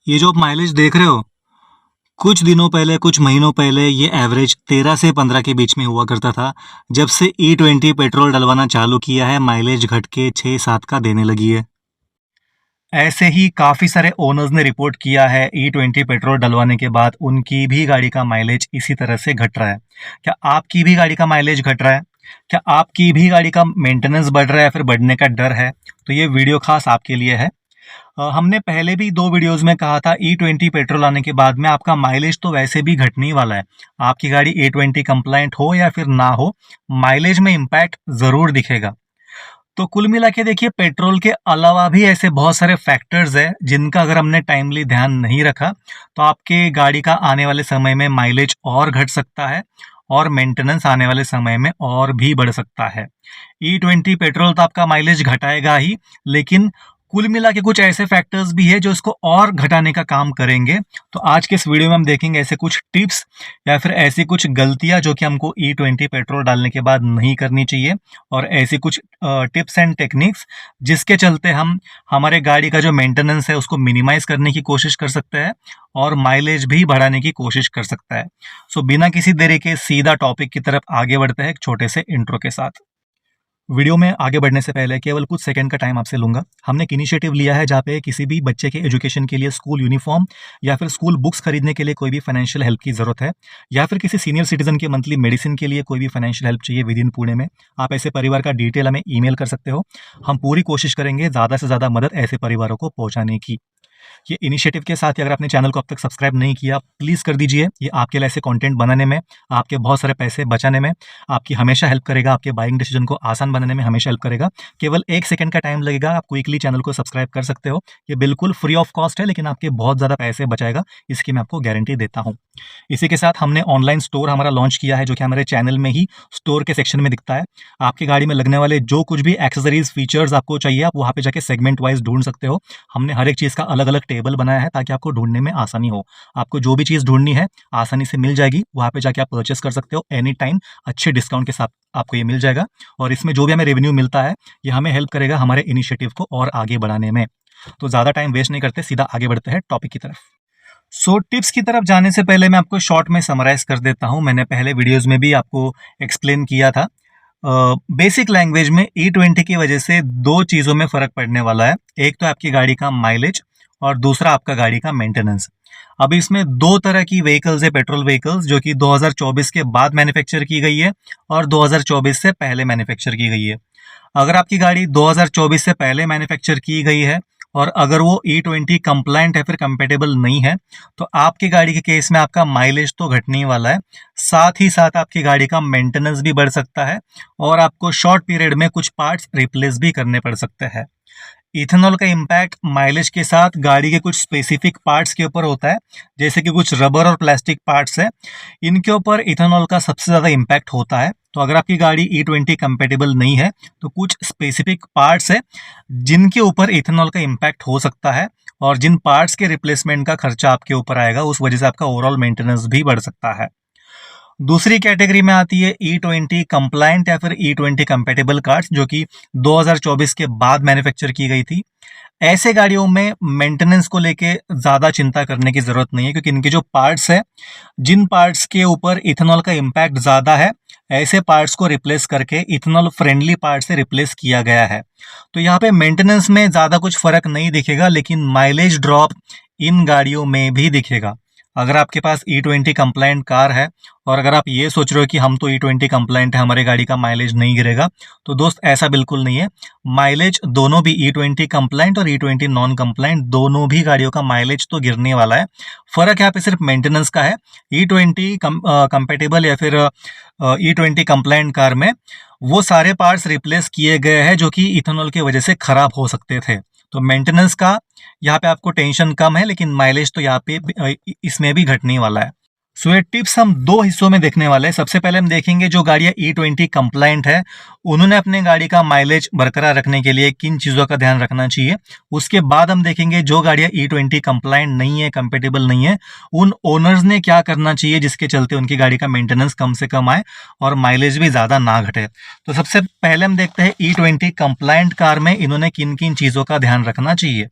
ये जो आप माइलेज देख रहे हो, कुछ दिनों पहले, कुछ महीनों पहले ये एवरेज 13 से 15 के बीच में हुआ करता था। जब से E20 पेट्रोल डलवाना चालू किया है, माइलेज घट के 6-7 का देने लगी है। ऐसे ही काफ़ी सारे ओनर्स ने रिपोर्ट किया है E20 पेट्रोल डलवाने के बाद उनकी भी गाड़ी का माइलेज इसी तरह से घट रहा है। क्या आपकी भी गाड़ी का माइलेज घट रहा है? क्या आपकी भी गाड़ी का मेंटेनेंस बढ़ रहा है या फिर बढ़ने का डर है? तो ये वीडियो खास आपके लिए है। हमने पहले भी 2 वीडियोज़ में कहा था E20 पेट्रोल आने के बाद में आपका माइलेज तो वैसे भी घटने ही वाला है। आपकी गाड़ी E20 कंप्लायंट हो या फिर ना हो, माइलेज में इम्पैक्ट ज़रूर दिखेगा। तो कुल मिला के देखिए, पेट्रोल के अलावा भी ऐसे बहुत सारे फैक्टर्स हैं जिनका अगर हमने टाइमली ध्यान नहीं रखा तो आपके गाड़ी का आने वाले समय में माइलेज और घट सकता है और मेंटेनेंस आने वाले समय में और भी बढ़ सकता है। E20 पेट्रोल तो आपका माइलेज घटाएगा ही, लेकिन कुल मिला के कुछ ऐसे फैक्टर्स भी है जो इसको और घटाने का काम करेंगे। तो आज के इस वीडियो में हम देखेंगे ऐसे कुछ टिप्स या फिर ऐसी कुछ गलतियां जो कि हमको E20 पेट्रोल डालने के बाद नहीं करनी चाहिए, और ऐसी कुछ टिप्स एंड टेक्निक्स जिसके चलते हम हमारे गाड़ी का जो मेंटेनेंस है उसको मिनिमाइज करने की कोशिश कर सकते हैं और माइलेज भी बढ़ाने की कोशिश कर सकता है। सो बिना किसी देरी के सीधा टॉपिक की तरफ आगे बढ़ते हैं एक छोटे से इंट्रो के साथ। वीडियो में आगे बढ़ने से पहले केवल कुछ सेकंड का टाइम आपसे लूंगा। हमने एक इनिशिएटिव लिया है जहाँ पे किसी भी बच्चे के एजुकेशन के लिए स्कूल यूनिफॉर्म या फिर स्कूल बुक्स खरीदने के लिए कोई भी फाइनेंशियल हेल्प की जरूरत है, या फिर किसी सीनियर सिटीजन के मंथली मेडिसिन के लिए कोई भी फाइनेंशियल हेल्प चाहिए विद इन पुणे में, आप ऐसे परिवार का डिटेल हमें ईमेल कर सकते हो। हम पूरी कोशिश करेंगे ज़्यादा से ज़्यादा मदद ऐसे परिवारों को पहुँचाने की। ये इनिशिएटिव के साथ ही अगर आपने चैनल को अब तक सब्सक्राइब नहीं किया, प्लीज़ कर दीजिए। ये आपके लिए ऐसे कंटेंट बनाने में, आपके बहुत सारे पैसे बचाने में आपकी हमेशा हेल्प करेगा, आपके बाइंग डिसीजन को आसान बनाने में हमेशा हेल्प करेगा। केवल 1 सेकंड का टाइम लगेगा, आप क्विकली चैनल को सब्सक्राइब कर सकते हो। ये बिल्कुल फ्री ऑफ कॉस्ट है, लेकिन आपके बहुत ज़्यादा पैसे बचाएगा, इसकी मैं आपको गारंटी देता हूँ। इसी के साथ हमने ऑनलाइन स्टोर हमारा लॉन्च किया है, जो कि हमारे चैनल में ही स्टोर के सेक्शन में दिखता है। आपकी गाड़ी में लगने वाले जो कुछ भी एक्सेसरीज फीचर्स आपको चाहिए, आप वहाँ पे जाके सेगमेंट वाइज ढूंढ सकते हो। हमने हर एक चीज़ का अलग अलग टेबल बनाया है ताकि आपको ढूंढने में आसानी हो। आपको जो भी चीज़ ढूंढनी है आसानी से मिल जाएगी, वहाँ पे जाके आप परचेस कर सकते हो एनी टाइम, अच्छे डिस्काउंट के साथ आपको ये मिल जाएगा। और इसमें जो भी हमें रेवेन्यू मिलता है, ये हमें हेल्प करेगा हमारे इनिशिएटिव को और आगे बढ़ाने में। तो ज़्यादा टाइम वेस्ट नहीं करते, सीधा आगे बढ़ते हैं टॉपिक की तरफ। टिप्स की तरफ जाने से पहले मैं आपको शॉर्ट में समराइज कर देता हूं। मैंने पहले वीडियोस में भी आपको एक्सप्लेन किया था। बेसिक लैंग्वेज में E20 की वजह से 2 चीज़ों में फ़र्क पड़ने वाला है। एक तो आपकी गाड़ी का माइलेज और दूसरा आपका गाड़ी का मेंटेनेंस। अब इसमें 2 तरह की व्हीकल्स है, पेट्रोल व्हीकल्स, जो कि 2024 के बाद मैन्युफैक्चर की गई है और 2024 से पहले मैन्युफैक्चर की गई है। अगर आपकी गाड़ी 2024 से पहले मैन्युफैक्चर की गई है और अगर वो E20 कंप्लायंट है, फिर कंपेटेबल नहीं है, तो आपकी गाड़ी के केस में आपका माइलेज तो घटने ही वाला है, साथ ही साथ आपकी गाड़ी का मेंटेनेंस भी बढ़ सकता है और आपको शॉर्ट पीरियड में कुछ पार्ट्स रिप्लेस भी करने पड़ सकते हैं। इथेनॉल का इम्पैक्ट माइलेज के साथ गाड़ी के कुछ स्पेसिफिक पार्ट्स के ऊपर होता है, जैसे कि कुछ रबर और प्लास्टिक पार्ट्स है, इनके ऊपर इथेनॉल का सबसे ज़्यादा इम्पैक्ट होता है। तो अगर आपकी गाड़ी E20 कंपेटेबल नहीं है तो कुछ स्पेसिफिक पार्ट्स है जिनके ऊपर इथेनॉल का इम्पैक्ट हो सकता है, और जिन पार्ट्स के रिप्लेसमेंट का खर्चा आपके ऊपर आएगा, उस वजह से आपका ओवरऑल मेंटेनेंस भी बढ़ सकता है। दूसरी कैटेगरी में आती है E20 कंप्लायंट या फिर E20 कंपेटेबल कार्स, जो कि 2024 के बाद मैन्युफैक्चर की गई थी। ऐसे गाड़ियों में मेंटेनेंस को लेके ज़्यादा चिंता करने की ज़रूरत नहीं है, क्योंकि इनके जो पार्ट्स हैं, जिन पार्ट्स के ऊपर इथेनॉल का इम्पैक्ट ज़्यादा है, ऐसे पार्ट्स को रिप्लेस करके इथेनॉल फ्रेंडली पार्ट से रिप्लेस किया गया है। तो यहाँ पे मेंटेनेंस में ज़्यादा कुछ फ़र्क नहीं दिखेगा, लेकिन माइलेज ड्रॉप इन गाड़ियों में भी दिखेगा। अगर आपके पास E20 कंप्लायंट कार है और अगर आप ये सोच रहे हो कि हम तो E20 कंप्लायंट है, हमारे गाड़ी का माइलेज नहीं गिरेगा, तो दोस्त ऐसा बिल्कुल नहीं है। माइलेज दोनों भी, E20 कंप्लायंट और E20 नॉन कंप्लायंट, दोनों भी गाड़ियों का माइलेज तो गिरने वाला है। फर्क यहाँ पे सिर्फ मेंटेनेंस का है। E20 कंपेटेबल या फिर E20 कंप्लायंट कार में वो सारे पार्ट्स रिप्लेस किए गए हैं जो कि इथेनॉल की वजह से खराब हो सकते थे। तो मेंटेनेंस का यहाँ पे आपको टेंशन कम है, लेकिन माइलेज तो यहाँ पे इसमें भी घटने वाला है। सो ये टिप्स हम 2 हिस्सों में देखने वाले हैं। सबसे पहले हम देखेंगे जो गाड़ियाँ E20 कंप्लायंट है, उन्होंने अपने गाड़ी का माइलेज बरकरार रखने के लिए किन चीज़ों का ध्यान रखना चाहिए। उसके बाद हम देखेंगे जो गाड़ियाँ E20 कंप्लायंट नहीं है, कंपेटेबल नहीं है, उन ओनर्स ने क्या करना चाहिए जिसके चलते उनकी गाड़ी का मेंटेनेंस कम से कम आए और माइलेज भी ज़्यादा ना घटे। तो सबसे पहले हम देखते हैं E20 कंप्लायंट कार में इन्होंने किन किन चीज़ों का ध्यान रखना चाहिए।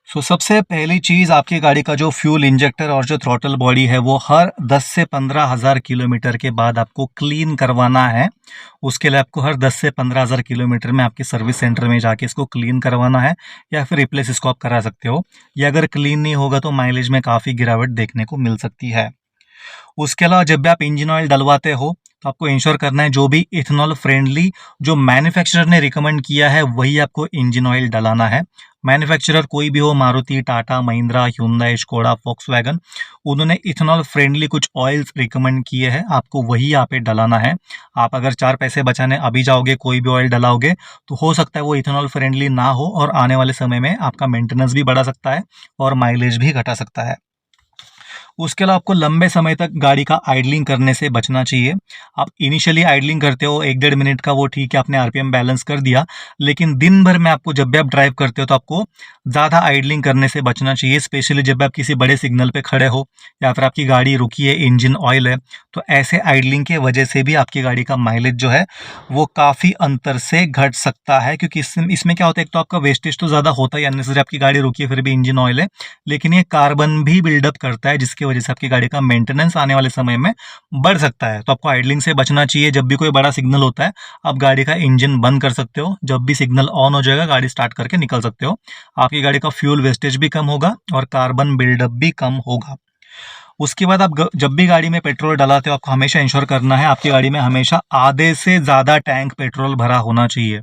सबसे पहली चीज़ आपकी गाड़ी का जो फ्यूल इंजेक्टर और जो थ्रॉटल बॉडी है वो हर 10 से 15,000 किलोमीटर के बाद आपको क्लीन करवाना है। उसके लिए आपको हर 10 से 15,000 किलोमीटर में आपके सर्विस सेंटर में जाके इसको क्लीन करवाना है या फिर रिप्लेस इसको आप करा सकते हो। ये अगर क्लीन नहीं होगा तो माइलेज में काफ़ी गिरावट देखने को मिल सकती है। उसके अलावा जब भी आप इंजन ऑयल डलवाते हो तो आपको इंश्योर करना है जो भी इथेनॉल फ्रेंडली जो मैन्युफैक्चरर ने रिकमेंड किया है वही आपको इंजन ऑयल डलाना है। मैन्युफैक्चरर कोई भी हो, Maruti, Tata, Mahindra, Hyundai, Skoda, Volkswagen, उन्होंने इथेनॉल फ्रेंडली कुछ ऑयल्स रिकमेंड किए हैं, आपको वही यहाँ पे डलाना है। आप अगर 4 पैसे बचाने अभी जाओगे कोई भी ऑयल डलाओगे तो हो सकता है वो इथेनॉल फ्रेंडली ना हो और आने वाले समय में आपका मेंटेनेंस भी बढ़ा सकता है और माइलेज भी घटा सकता है। उसके अलावा आपको लंबे समय तक गाड़ी का आइडलिंग करने से बचना चाहिए। आप इनिशियली आइडलिंग करते हो 1 डेढ़ मिनट का, वो ठीक है, आपने आरपीएम बैलेंस कर दिया, लेकिन दिन भर में आपको जब भी आप ड्राइव करते हो तो आपको ज़्यादा आइडलिंग करने से बचना चाहिए, स्पेशली जब आप किसी बड़े सिग्नल पे खड़े हो या फिर आपकी गाड़ी रुकी है, इंजन ऑयल है, तो ऐसे आइडलिंग के वजह से भी आपकी गाड़ी का माइलेज जो है वो काफ़ी अंतर से घट सकता है, क्योंकि इसमें क्या होता है, एक तो आपका वेस्टेज तो ज़्यादा होता ही, अननेसेसरी आपकी गाड़ी रुकी है फिर भी इंजन ऑयल है, लेकिन ये कार्बन भी बिल्डअप करता है जिसकी वजह से आपकी गाड़ी का मेंटेनेंस आने वाले समय में बढ़ सकता है। तो आपको आइडलिंग से बचना चाहिए। जब भी कोई बड़ा सिग्नल होता है आप गाड़ी का इंजन बंद कर सकते हो, जब भी सिग्नल ऑन हो जाएगा गाड़ी स्टार्ट करके निकल सकते हो। आपकी गाड़ी का फ्यूल वेस्टेज भी कम होगा और कार्बन बिल्डअप भी कम होगा। उसके बाद आप जब भी गाड़ी में पेट्रोल डलाते हो आपको हमेशा इंश्योर करना है आपकी गाड़ी में हमेशा आधे से ज़्यादा टैंक पेट्रोल भरा होना चाहिए।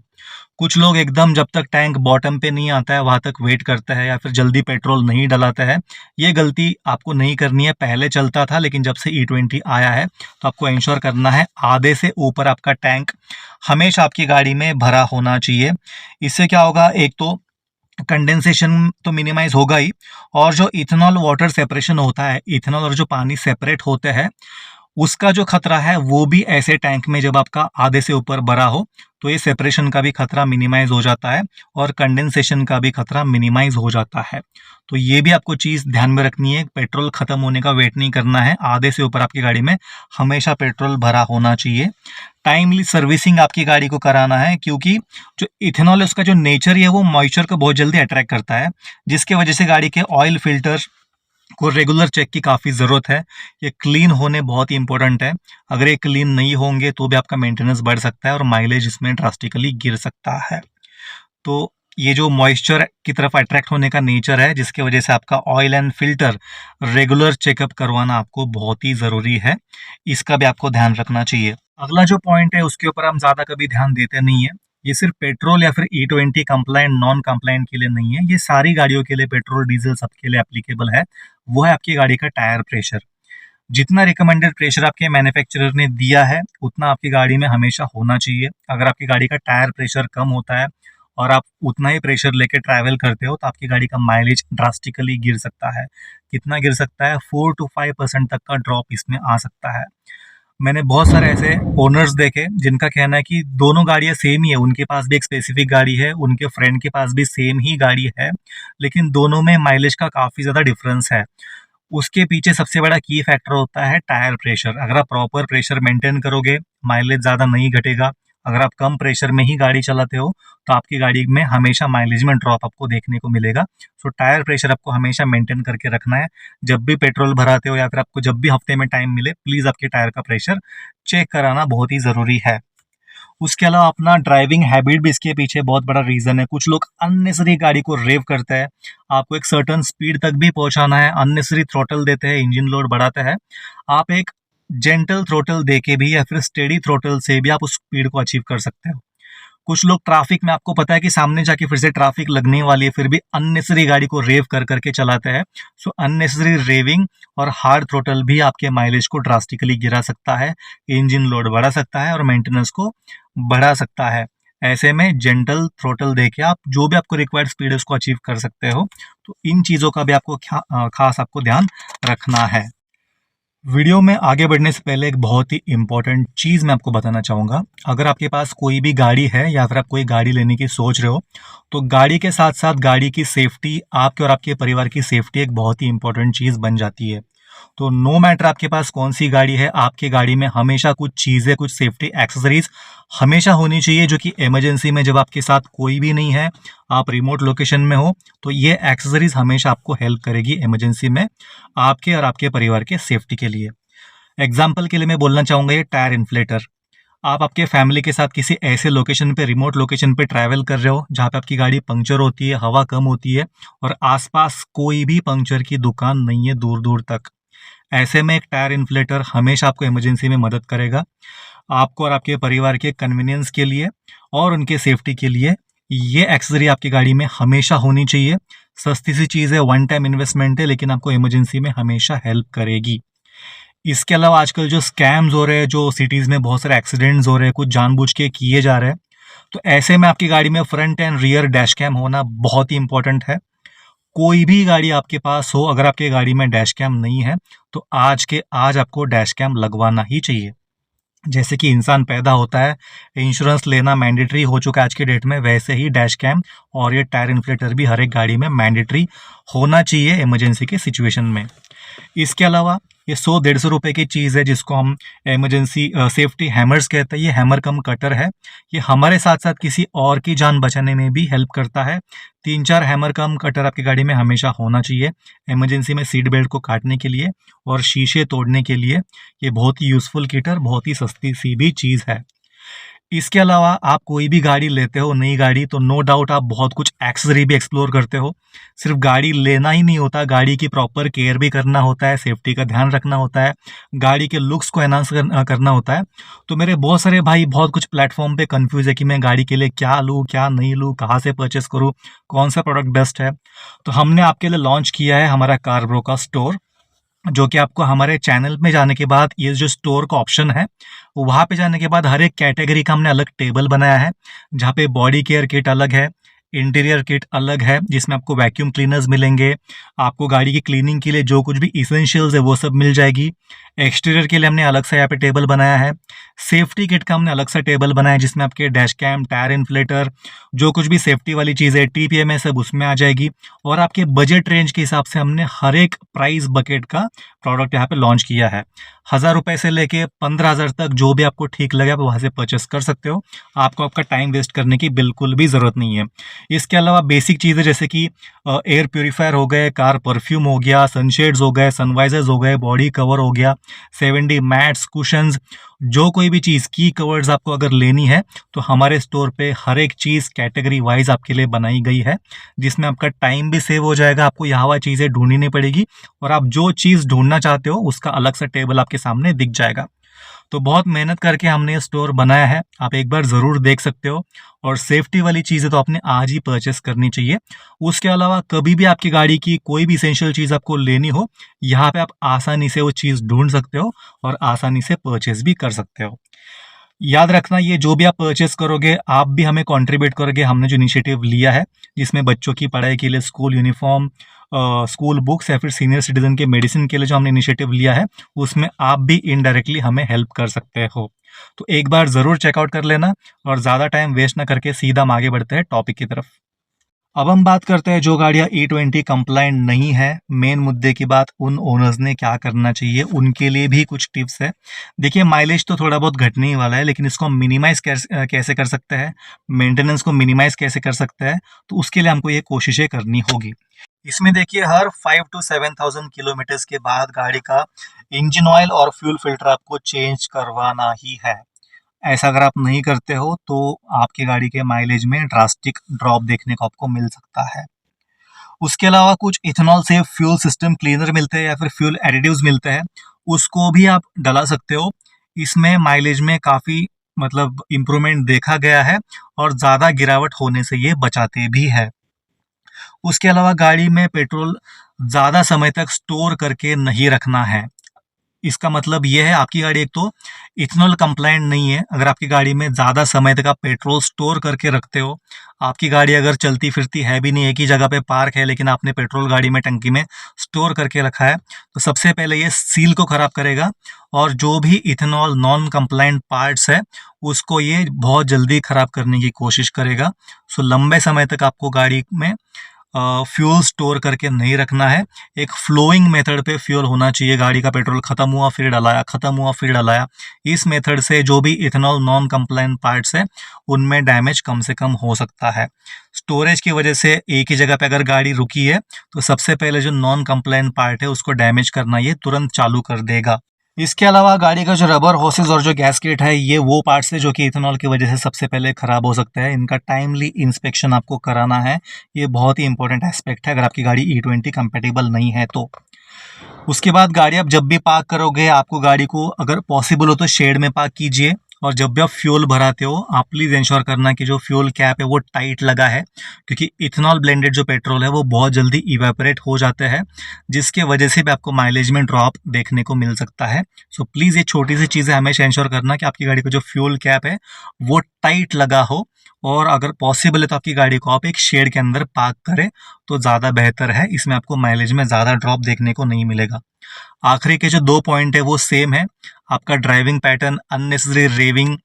कुछ लोग एकदम जब तक टैंक बॉटम पे नहीं आता है वहां तक वेट करता है या फिर जल्दी पेट्रोल नहीं डलाता है। ये गलती आपको नहीं करनी है। पहले चलता था लेकिन जब से E20 आया है तो आपको इंश्योर करना है आधे से ऊपर आपका टैंक हमेशा आपकी गाड़ी में भरा होना चाहिए। इससे क्या होगा, एक तो कंडेंसेशन तो मिनिमाइज होगा ही, और जो इथेनॉल वाटर सेपरेशन होता है, इथेनॉल और जो पानी सेपरेट होते हैं उसका जो खतरा है वो भी ऐसे टैंक में जब आपका आधे से ऊपर भरा हो तो ये सेपरेशन का भी खतरा मिनिमाइज हो जाता है और कंडेंसेशन का भी खतरा मिनिमाइज हो जाता है। तो ये भी आपको चीज़ ध्यान में रखनी है। पेट्रोल खत्म होने का वेट नहीं करना है, आधे से ऊपर आपकी गाड़ी में हमेशा पेट्रोल भरा होना चाहिए। टाइमली सर्विसिंग आपकी गाड़ी को कराना है, क्योंकि जो इथेनॉल है उसका जो नेचर है वो मॉइस्चर को बहुत जल्दी अट्रैक्ट करता है, जिसकी वजह से गाड़ी के ऑयल फिल्टर को रेगुलर चेक की काफ़ी ज़रूरत है। ये क्लीन होने बहुत ही इंपॉर्टेंट है। अगर ये क्लीन नहीं होंगे तो भी आपका मेंटेनेंस बढ़ सकता है और माइलेज इसमें ड्रास्टिकली गिर सकता है। तो ये जो मॉइस्चर की तरफ अट्रैक्ट होने का नेचर है जिसकी वजह से आपका oil and filter regular checkup करवाना आपको बहुत ही ज़रूरी है। इसका भी आपको ध्यान रखना चाहिए। अगला जो पॉइंट है उसके ऊपर हम ज़्यादा कभी ध्यान देते नहीं है। ये सिर्फ पेट्रोल या फिर E20 कंप्लाइंट नॉन कंप्लाइंट के लिए नहीं है, ये सारी गाड़ियों के लिए, पेट्रोल डीजल सबके लिए एप्लीकेबल है। वो है आपकी गाड़ी का टायर प्रेशर। जितना रिकमेंडेड प्रेशर आपके मैन्युफैक्चरर ने दिया है उतना आपकी गाड़ी में हमेशा होना चाहिए। अगर आपकी गाड़ी का टायर प्रेशर कम होता है और आप उतना ही प्रेशर लेके ट्रैवल करते हो तो आपकी गाड़ी का माइलेज ड्रास्टिकली गिर सकता है। कितना गिर सकता है? 4 to 5% तक का ड्रॉप इसमें आ सकता है। मैंने बहुत सारे ऐसे ओनर्स देखे जिनका कहना है कि दोनों गाड़ियां सेम ही है, उनके पास भी एक स्पेसिफिक गाड़ी है, उनके फ्रेंड के पास भी सेम ही गाड़ी है, लेकिन दोनों में माइलेज का काफ़ी ज़्यादा डिफरेंस है। उसके पीछे सबसे बड़ा की फैक्टर होता है टायर प्रेशर। अगर आप प्रॉपर प्रेशर मेंटेन करोगे माइलेज ज़्यादा नहीं घटेगा। अगर आप कम प्रेशर में ही गाड़ी चलाते हो तो आपकी गाड़ी में हमेशा माइलेज में ड्रॉप आपको देखने को मिलेगा। सो टायर प्रेशर आपको हमेशा मेंटेन करके रखना है। जब भी पेट्रोल भराते हो या फिर आपको जब भी हफ्ते में टाइम मिले प्लीज़ आपके टायर का प्रेशर चेक कराना बहुत ही ज़रूरी है। उसके अलावा अपना ड्राइविंग हैबिट भी इसके पीछे बहुत बड़ा रीज़न है। कुछ लोग अननेसरी गाड़ी को रेव करते हैं, आपको एक सर्टेन स्पीड तक भी पहुंचाना है, अननेसरी थ्रॉटल देते हैं, इंजन लोड बढ़ाते हैं। आप एक जेंटल थ्रॉटल देके भी या फिर स्टेडी थ्रॉटल से भी आप उस स्पीड को अचीव कर सकते हो। कुछ लोग ट्रैफिक में, आपको पता है कि सामने जाके फिर से ट्रैफिक लगने वाली है, फिर भी अननेसरी गाड़ी को रेव कर करके चलाते हैं। सो अननेसरी रेविंग और हार्ड थ्रोटल भी आपके माइलेज को ड्रास्टिकली गिरा सकता है, इंजन लोड बढ़ा सकता है और मेंटेनेंस को बढ़ा सकता है। ऐसे में जेंटल थ्रोटल देके आप जो भी आपको रिक्वायर्ड स्पीड है उसको अचीव कर सकते हो। तो इन चीज़ों का भी आपको खास आपको ध्यान रखना है। वीडियो में आगे बढ़ने से पहले एक बहुत ही इंपॉर्टेंट चीज़ मैं आपको बताना चाहूँगा। अगर आपके पास कोई भी गाड़ी है या फिर आप कोई गाड़ी लेने की सोच रहे हो तो गाड़ी के साथ साथ गाड़ी की सेफ्टी, आपके और आपके परिवार की सेफ्टी एक बहुत ही इंपॉर्टेंट चीज़ बन जाती है। तो नो मैटर आपके पास कौन सी गाड़ी है, आपकी गाड़ी में हमेशा कुछ चीज़ें, कुछ सेफ्टी एक्सेसरीज हमेशा होनी चाहिए, जो कि इमरजेंसी में जब आपके साथ कोई भी नहीं है, आप रिमोट लोकेशन में हो, तो ये एक्सेसरीज हमेशा आपको हेल्प करेगी इमरजेंसी में आपके और आपके परिवार के सेफ्टी के लिए। एग्जाम्पल के लिए मैं बोलना चाहूँगा ये टायर इन्फ्लेटर। आप आपके फैमिली के साथ किसी ऐसे लोकेशन पे, रिमोट लोकेशन पे ट्रैवल कर रहे हो जहाँ पे आपकी गाड़ी पंक्चर होती है, हवा कम होती है और आसपास कोई भी पंक्चर की दुकान नहीं है दूर दूर तक। ऐसे में एक टायर इन्फ्लेटर हमेशा आपको इमरजेंसी में मदद करेगा। आपको और आपके परिवार के कन्वीनियंस के लिए और उनके सेफ्टी के लिए ये एक्सेसरी आपकी गाड़ी में हमेशा होनी चाहिए। सस्ती सी चीज़ है, वन टाइम इन्वेस्टमेंट है, लेकिन आपको इमरजेंसी में हमेशा हेल्प करेगी। इसके अलावा आजकल जो स्कैम्स हो रहे हैं, जो सिटीज़ में बहुत सारे एक्सीडेंट्स हो रहे हैं, कुछ जानबूझ के किए जा रहे हैं, तो ऐसे में आपकी गाड़ी में front and rear dash cam होना बहुत ही इंपॉर्टेंट है। कोई भी गाड़ी आपके पास हो, अगर आपकी गाड़ी में डैश कैम नहीं है, तो आज के आज आपको डैश कैम लगवाना ही चाहिए। जैसे कि इंसान पैदा होता है, इंश्योरेंस लेना मैंडेटरी हो चुका है आज के डेट में, वैसे ही डैश कैम और ये टायर इन्फ्लेटर भी हर एक गाड़ी में मैंडेटरी होना चाहिए इमरजेंसी की सिचुएशन में। इसके अलावा ये 100-150 रुपए की चीज़ है जिसको हम इमरजेंसी सेफ्टी हैमर्स कहते हैं। ये हैमर कम कटर है। ये हमारे साथ साथ किसी और की जान बचाने में भी हेल्प करता है। 3-4 हैमर कम कटर आपकी गाड़ी में हमेशा होना चाहिए इमरजेंसी में सीट बेल्ट को काटने के लिए और शीशे तोड़ने के लिए। ये बहुत ही यूज़फुल किट और बहुत ही सस्ती सी भी चीज़ है। इसके अलावा आप कोई भी गाड़ी लेते हो, नई गाड़ी, तो नो डाउट आप बहुत कुछ एक्सेसरी भी एक्सप्लोर करते हो। सिर्फ गाड़ी लेना ही नहीं होता, गाड़ी की प्रॉपर केयर भी करना होता है, सेफ्टी का ध्यान रखना होता है, गाड़ी के लुक्स को एनहांस करना होता है। तो मेरे बहुत सारे भाई बहुत कुछ प्लेटफॉर्म पे कंफ्यूज है कि मैं गाड़ी के लिए क्या लूँ, क्या नहीं लूँ, कहाँ से परचेस करूँ, कौन सा प्रोडक्ट बेस्ट है। तो हमने आपके लिए लॉन्च किया है हमारा कारब्रो का स्टोर, जो कि आपको हमारे चैनल में जाने के बाद ये जो स्टोर का ऑप्शन है, वहाँ पे जाने के बाद हर एक कैटेगरी का हमने अलग टेबल बनाया है, जहाँ पे बॉडी केयर किट अलग है, इंटीरियर किट अलग है, जिसमें आपको वैक्यूम क्लीनर्स मिलेंगे, आपको गाड़ी की क्लीनिंग के लिए जो कुछ भी इसेंशियल्स है वो सब मिल जाएगी। एक्सटीरियर के लिए हमने अलग से यहाँ पे टेबल बनाया है। सेफ्टी किट का हमने अलग सा टेबल बनाया है, जिसमें आपके डैश कैम, टायर इन्फ्लेटर, जो कुछ भी सेफ्टी वाली चीज़ है, टीपीएम सब उसमें आ जाएगी। और आपके बजट रेंज के हिसाब से हमने हर एक प्राइस बकेट का प्रोडक्ट यहाँ पे लॉन्च किया है। 1000 रुपए से लेके 15,000 तक जो भी आपको ठीक लगे आप वहाँ से परचेस कर सकते हो। आपको आपका टाइम वेस्ट करने की बिल्कुल भी ज़रूरत नहीं है। इसके अलावा बेसिक चीज़ें जैसे कि एयर प्यूरीफायर हो गए, कार परफ्यूम हो गया, सनशेड्स हो गए, सनवाइजर्स हो गए, बॉडी कवर हो गया, 7D मैट्स, कुशंस, जो कोई भी चीज़ की कवर्स आपको अगर लेनी है, तो हमारे स्टोर पे हर एक चीज़ कैटेगरी वाइज आपके लिए बनाई गई है, जिसमें आपका टाइम भी सेव हो जाएगा, आपको यहाँ वहाँ चीज़ें ढूंढनी नहीं पड़ेगी और आप जो चीज़ ढूंढना चाहते हो उसका अलग सा टेबल आपके सामने दिख जाएगा। तो बहुत मेहनत करके हमने ये स्टोर बनाया है, आप एक बार ज़रूर देख सकते हो। और सेफ्टी वाली चीज़ें तो आपने आज ही परचेस करनी चाहिए। उसके अलावा कभी भी आपकी गाड़ी की कोई भी इसेंशियल चीज़ आपको लेनी हो, यहाँ पे आप आसानी से वो चीज़ ढूंढ सकते हो और आसानी से परचेस भी कर सकते हो। याद रखना, ये जो भी आप परचेस करोगे आप भी हमें कंट्रीब्यूट करोगे। हमने जो इनिशिएटिव लिया है जिसमें बच्चों की पढ़ाई के लिए स्कूल यूनिफॉर्म, स्कूल बुक्स या फिर सीनियर सिटीजन के मेडिसिन के लिए जो हमने इनिशिएटिव लिया है, उसमें आप भी इनडायरेक्टली हमें हेल्प कर सकते हो। तो एक बार ज़रूर चेकआउट कर लेना और ज़्यादा टाइम वेस्ट ना करके सीधा हम आगे बढ़ते हैं टॉपिक की तरफ। अब हम बात करते हैं जो गाड़ियाँ E20 कंप्लाइंट नहीं है, मेन मुद्दे की बात, उन ओनर्स ने क्या करना चाहिए, उनके लिए भी कुछ टिप्स है। देखिए, माइलेज तो थोड़ा बहुत घटने ही वाला है, लेकिन इसको हम मिनिमाइज कैसे कर सकते हैं, मेंटेनेंस को मिनिमाइज कैसे कर सकते हैं, तो उसके लिए हमको ये कोशिशें करनी होगी। इसमें देखिए, हर 5 to 7,000 किलोमीटर्स के बाद गाड़ी का इंजन ऑयल और फ्यूल फिल्टर आपको चेंज करवाना ही है। ऐसा अगर आप नहीं करते हो तो आपकी गाड़ी के माइलेज में ड्रास्टिक ड्रॉप देखने को आपको मिल सकता है। उसके अलावा कुछ इथेनॉल से फ्यूल सिस्टम क्लीनर मिलते हैं या फिर फ्यूल एडिटिव्स मिलते हैं, उसको भी आप डला सकते हो। इसमें माइलेज में काफ़ी मतलब इम्प्रूवमेंट देखा गया है और ज़्यादा गिरावट होने से ये बचाते भी है। उसके अलावा गाड़ी में पेट्रोल ज़्यादा समय तक स्टोर करके नहीं रखना है। इसका मतलब ये है, आपकी गाड़ी एक तो इथेनॉल कंप्लायंट नहीं है। अगर आपकी गाड़ी में ज़्यादा समय तक आप पेट्रोल स्टोर करके रखते हो, आपकी गाड़ी अगर चलती फिरती है भी नहीं, एक ही जगह पे पार्क है, लेकिन आपने पेट्रोल गाड़ी में टंकी में स्टोर करके रखा है, तो सबसे पहले ये सील को ख़राब करेगा और जो भी इथेनॉल नॉन कंप्लायंट पार्ट्स है उसको ये बहुत जल्दी ख़राब करने की कोशिश करेगा। सो लंबे समय तक आपको गाड़ी में फ्यूल स्टोर करके नहीं रखना है। एक फ्लोइंग मेथड पे फ्यूल होना चाहिए। गाड़ी का पेट्रोल खत्म हुआ फिर डलाया, खत्म हुआ फिर डलाया। इस मेथड से जो भी इथेनॉल नॉन कंप्लायंट पार्ट्स है उनमें डैमेज कम से कम हो सकता है। स्टोरेज की वजह से एक ही जगह पे अगर गाड़ी रुकी है तो सबसे पहले जो नॉन कंप्लायंट पार्ट है उसको डैमेज करना ये तुरंत चालू कर देगा। इसके अलावा गाड़ी का जो रबर हॉसेस और जो गैसकेट है ये वो पार्ट्स है जो कि इथेनॉल की वजह से सबसे पहले खराब हो सकता है। इनका टाइमली इंस्पेक्शन आपको कराना है। ये बहुत ही इंपॉर्टेंट एस्पेक्ट है अगर आपकी गाड़ी E20 कंपेटेबल नहीं है तो। उसके बाद गाड़ी आप जब भी पार्क करोगे आपको गाड़ी को अगर पॉसिबल हो तो शेड में पार्क कीजिए। और जब भी आप फ्यूल भराते हो आप प्लीज़ इंश्योर करना कि जो फ्यूल कैप है वो टाइट लगा है, क्योंकि इथेनॉल ब्लेंडेड जो पेट्रोल है वो बहुत जल्दी इवेपोरेट हो जाता है, जिसके वजह से भी आपको माइलेज में ड्रॉप देखने को मिल सकता है। सो प्लीज़ ये छोटी सी चीज़ें हमेशा इंश्योर करना कि आपकी गाड़ी का जो फ्यूल कैप है वो टाइट लगा हो। और अगर पॉसिबल है तो आपकी गाड़ी को आप एक शेड के अंदर पार्क करें तो ज़्यादा बेहतर है। इसमें आपको माइलेज में ज़्यादा ड्रॉप देखने को नहीं मिलेगा। आखिरी के जो 2 पॉइंट है वो सेम है। आपका driving pattern, unnecessary raving,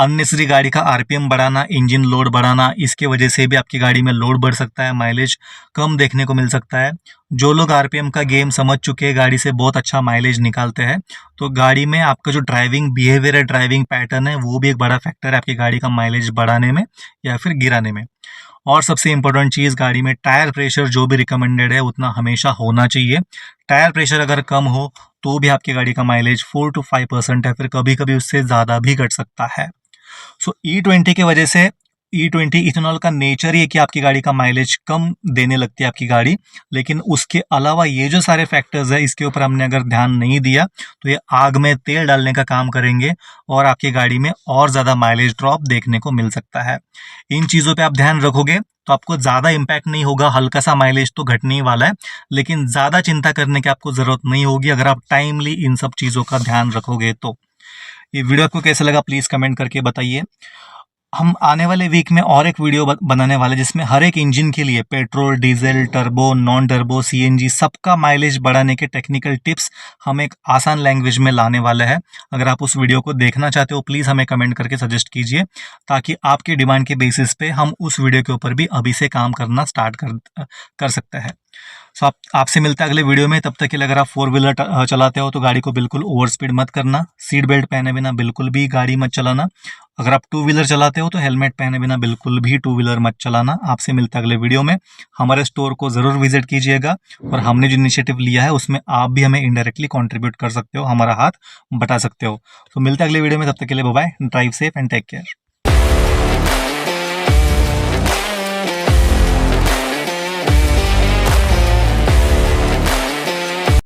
unnecessary गाड़ी का आरपीएम बढ़ाना, इंजन लोड बढ़ाना, इसके वजह से भी आपकी गाड़ी में लोड बढ़ सकता है, माइलेज कम देखने को मिल सकता है। जो लोग आरपीएम का गेम समझ चुके हैं, गाड़ी से बहुत अच्छा माइलेज निकालते हैं, तो गाड़ी में आपका जो ड्राइविंग बिहेवियर है, ड्राइविंग पैटर्न है, वो भी एक बड़ा फैक्टर है आपकी गाड़ी का माइलेज बढ़ाने में या फिर गिराने में। और सबसे इंपॉर्टेंट चीज़, गाड़ी में टायर प्रेशर जो भी रिकमेंडेड है उतना हमेशा होना चाहिए। टायर प्रेशर अगर कम हो तो भी आपकी गाड़ी का माइलेज 4 to 5% है, फिर कभी कभी उससे ज़्यादा भी घट सकता है। सो E20 की वजह से, E20 इथेनॉल का नेचर ही है कि आपकी गाड़ी का माइलेज कम देने लगती है आपकी गाड़ी, लेकिन उसके अलावा ये जो सारे फैक्टर्स है इसके ऊपर हमने अगर ध्यान नहीं दिया तो ये आग में तेल डालने का काम करेंगे और आपकी गाड़ी में और ज़्यादा माइलेज ड्रॉप देखने को मिल सकता है। इन चीज़ों पे आप ध्यान रखोगे तो आपको ज़्यादा इम्पैक्ट नहीं होगा, हल्का सा माइलेज तो घटने ही वाला है, लेकिन ज़्यादा चिंता करने की आपको ज़रूरत नहीं होगी अगर आप टाइमली इन सब चीज़ों का ध्यान रखोगे तो। ये वीडियो आपको कैसा लगा प्लीज़ कमेंट करके बताइए। हम आने वाले वीक में और एक वीडियो बनाने वाले जिसमें हर एक इंजन के लिए petrol, diesel, turbo, non turbo, CNG सबका माइलेज बढ़ाने के टेक्निकल टिप्स हम एक आसान लैंग्वेज में लाने वाले हैं। अगर आप उस वीडियो को देखना चाहते हो प्लीज़ हमें कमेंट करके सजेस्ट कीजिए, ताकि आपकी डिमांड के बेसिस पे हम उस वीडियो के ऊपर भी अभी से काम करना स्टार्ट कर सकते हैं। सो आपसे मिलता है अगले वीडियो में। तब तक के लिए अगर आप 4 व्हीलर चलाते हो तो गाड़ी को बिल्कुल ओवर स्पीड मत करना, सीट बेल्ट पहने बिना बिल्कुल भी गाड़ी मत चलाना। अगर आप 2 व्हीलर चलाते हो तो हेलमेट पहने बिना बिल्कुल भी 2 व्हीलर मत चलाना। आपसे मिलता है अगले वीडियो में। हमारे स्टोर को ज़रूर विजिट कीजिएगा और हमने जो इनिशिएटिव लिया है उसमें आप भी हमें इनडायरेक्टली कंट्रीब्यूट कर सकते हो, हमारा हाथ बटा सकते हो। तो मिलता है अगले वीडियो में, तब तक के लिए bye bye, drive safe and take care.